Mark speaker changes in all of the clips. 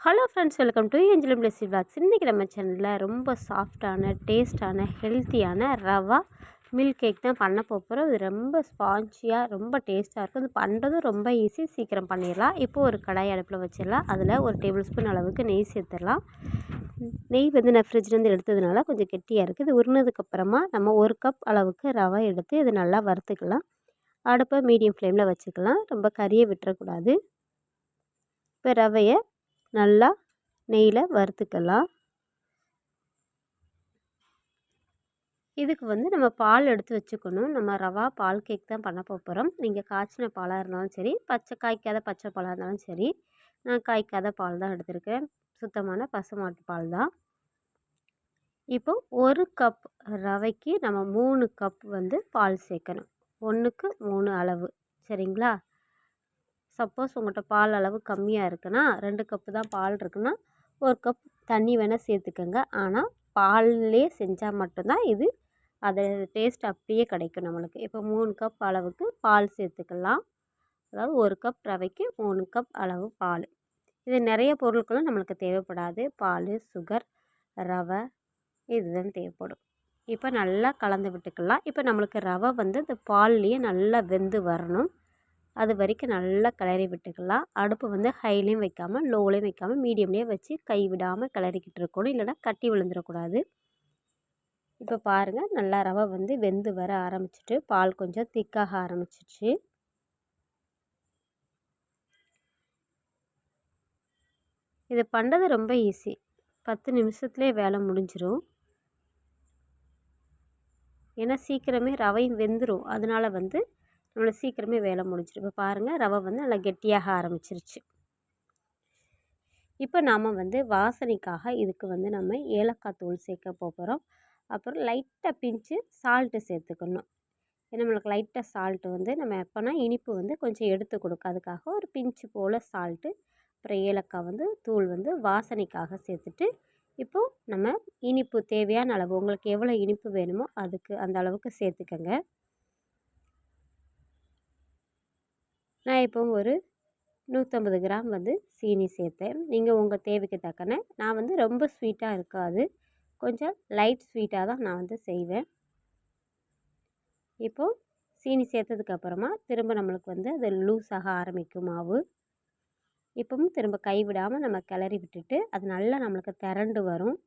Speaker 1: Hello friends, welcome to angel Blessy vlogs. இன்றைக்கி நம்ம சேனலில் ரொம்ப சாஃப்டான டேஸ்டான ஹெல்த்தியான ரவா மில்க் கேக் தான் பண்ண போகிறோம். இது ரொம்ப ஸ்பான்ச்சியாக ரொம்ப டேஸ்ட்டாக இருக்கும். இது பண்ணுறதும் ரொம்ப ஈஸி, சீக்கிரம் பண்ணிடலாம். இப்போது ஒரு கடாய் அடுப்பில் வச்சிடலாம். அதில் ஒரு டேபிள் ஸ்பூன் அளவுக்கு நெய் சேர்த்துடலாம். நெய் வந்து நான் ஃப்ரிட்ஜ்லேருந்து எடுத்ததுனால கொஞ்சம் கெட்டியாக இருக்குது. இது உருனதுக்கப்புறமா நம்ம ஒரு கப் அளவுக்கு ரவை எடுத்து இது நல்லா வறுத்துக்கலாம். அடுப்பை மீடியம் ஃப்ளேமில் வச்சுக்கலாம். ரொம்ப கறியை விட்டுறக்கூடாது. இப்போ ரவையை நல்லா நெய்யில் வறுத்துக்கலாம். இதுக்கு வந்து நம்ம பால் எடுத்து வச்சுக்கணும். நம்ம ரவா பால் கேக் தான் பண்ண போகிறோம். நீங்கள் காய்ச்சின பாலாக இருந்தாலும் சரி, காய்க்காத பச்சை பாலாக இருந்தாலும் சரி. நான் காய்க்காத பால் தான் எடுத்திருக்கேன். சுத்தமான பசுமாட்டு பால் தான். இப்போ ஒரு கப் ரவைக்கு நம்ம 3 கப் வந்து பால் சேர்க்கணும். 1க்கு 3 அளவு, சரிங்களா? சப்போஸ் உங்கள்கிட்ட பால் அளவு கம்மியாக இருக்குன்னா 2 கப்பு தான் பால் இருக்குன்னா 1 கப் தண்ணி வேணால் சேர்த்துக்கோங்க. ஆனால் பால்லே செஞ்சால் மட்டும்தான் இது அது டேஸ்ட் அப்படியே கிடைக்கும் நம்மளுக்கு. இப்போ 3 கப் அளவுக்கு பால் சேர்த்துக்கலாம். அதாவது 1 கப் ரவைக்கு 3 கப் அளவு பால். இது நிறைய பொருட்களும் நம்மளுக்கு தேவைப்படாது. பால், சுகர், ரவை இதுதான் தேவைப்படும். இப்போ நல்லா கலந்து விட்டுக்கலாம். இப்போ நம்மளுக்கு ரவை வந்து இந்த பால்லையே நல்லா வெந்து வரணும். அது வரைக்கும் நல்லா கிளறி விட்டுக்கலாம். அடுப்பு வந்து ஹைலையும் வைக்காமல் லோலையும் வைக்காமல் மீடியம்லேயே வச்சு கை விடாமல் கிளறிக்கிட்டு இருக்கணும். இல்லைனா கட்டி விழுந்துடக்கூடாது. இப்போ பாருங்கள், நல்லா ரவை வந்து வெந்து வர ஆரம்பிச்சிட்டு பால் கொஞ்சம் திக்காக ஆரம்பிச்சிச்சு. இது பண்ணுறது ரொம்ப ஈஸி. 10 நிமிஷத்துலேயே வேலை முடிஞ்சிடும். ஏன்னா சீக்கிரமே ரவையும் வெந்துடும். அதனால் வந்து நம்மளை சீக்கிரமே வேலை முடிஞ்சிடும். இப்போ பாருங்கள், ரவை வந்து நல்லா கெட்டியாக ஆரம்பிச்சிருச்சு. இப்போ நாம் வந்து வாசனைக்காக இதுக்கு வந்து நம்ம ஏலக்காய் தூள் சேர்க்க போகிறோம். அப்புறம் லைட்டாக பிஞ்சு சால்ட்டு சேர்த்துக்கணும். ஏன்னா நம்மளுக்கு லைட்டாக சால்ட்டு வந்து நம்ம எப்போனா இனிப்பு வந்து கொஞ்சம் எடுத்து கொடுக்கும். அதுக்காக ஒரு பிஞ்சு போல் சால்ட்டு, அப்புறம் ஏலக்காய் வந்து தூள் வந்து வாசனைக்காக சேர்த்துட்டு, இப்போது நம்ம இனிப்பு தேவையான அளவு உங்களுக்கு எவ்வளோ இனிப்பு வேணுமோ அதுக்கு அந்த அளவுக்கு சேர்த்துக்கங்க. நான் இப்போ ஒரு 150 கிராம் வந்து சீனி சேர்த்தேன். நீங்கள் உங்கள் தேவைக்கு தக்கன. நான் வந்து ரொம்ப ஸ்வீட்டாக இருக்காது, கொஞ்சம் லைட் ஸ்வீட்டாக தான் நான் வந்து செய்வேன். இப்போது சீனி சேர்த்ததுக்கப்புறமா திரும்ப நம்மளுக்கு வந்து அது லூஸ் ஆக ஆரம்பிக்கும் மாவு. இப்போவும் திரும்ப கைவிடாமல் நம்ம கிளறி விட்டுட்டு அது நல்லா நம்மளுக்கு திரண்டு வரும்.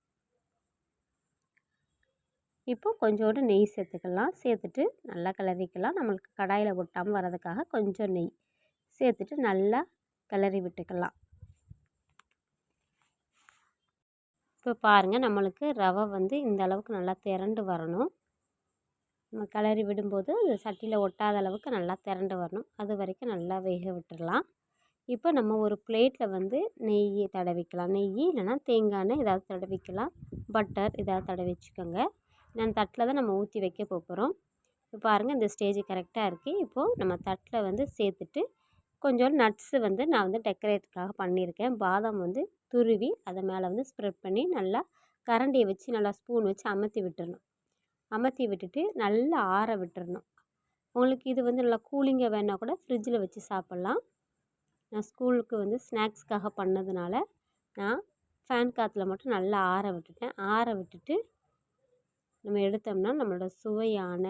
Speaker 1: இப்போது கொஞ்சோண்டு நெய் சேர்த்துக்கலாம். சேர்த்துட்டு நல்லா கிளறிக்கலாம். நம்மளுக்கு கடாயில் ஒட்டாமல் வர்றதுக்காக கொஞ்சம் நெய் சேர்த்துட்டு நல்லா கிளறி விட்டுக்கலாம். இப்போ பாருங்கள், நம்மளுக்கு ரவை வந்து இந்த அளவுக்கு நல்லா திரண்டு வரணும். நம்ம கிளறி விடும்போது சட்டியில் ஒட்டாத அளவுக்கு நல்லா திரண்டு வரணும். அது வரைக்கும் நல்லா வேக விட்டுடலாம். இப்போ நம்ம ஒரு பிளேட்டில் வந்து நெய் தடவிக்கலாம். நெய் இல்லைனா தேங்காய் எண்ணெய் ஏதாவது தடவிக்கலாம். பட்டர் ஏதாவது தடவி வச்சுக்கோங்க. நான் தட்டில் தான் நம்ம ஊற்றி வைக்க போகிறோம். இப்போ பாருங்கள், இந்த ஸ்டேஜ் கரெக்டாக இருக்குது. இப்போது நம்ம தட்டில் வந்து சேர்த்துட்டு கொஞ்சம் நட்ஸு வந்து நான் வந்து டெக்கரேட்டுக்காக பண்ணியிருக்கேன். பாதாம் வந்து துருவி அதை மேலே வந்து ஸ்ப்ரெட் பண்ணி நல்லா கரண்டியை வச்சு நல்லா ஸ்பூன் வச்சு அமர்த்தி விட்டுறணும். அமர்த்தி விட்டுட்டு நல்லா ஆற விட்டுறணும். உங்களுக்கு இது வந்து நல்லா கூலிங்காக வேணால் கூட ஃப்ரிட்ஜில் வச்சு சாப்பிட்லாம். நான் ஸ்கூலுக்கு வந்து ஸ்நாக்ஸ்க்காக பண்ணதுனால நான் ஃபேன் காற்றுல மட்டும் நல்லா ஆற விட்டுட்டேன். ஆற விட்டுட்டு நம்ம எடுத்தோம்னா நம்மளோட சுவையான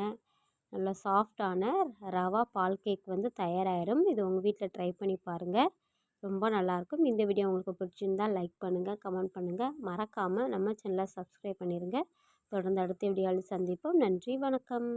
Speaker 1: நல்ல சாஃப்டான ரவா பால் கேக் வந்து தயாராகிடும். இது உங்கள் வீட்டில் ட்ரை பண்ணி பாருங்கள், ரொம்ப நல்லாயிருக்கும். இந்த வீடியோ உங்களுக்கு பிடிச்சிருந்தால் லைக் பண்ணுங்கள், கமெண்ட் பண்ணுங்கள். மறக்காமல் நம்ம சேனலை சப்ஸ்கிரைப் பண்ணிடுங்க. தொடர்ந்து அடுத்த வீடியோவில் சந்திப்போம். நன்றி, வணக்கம்.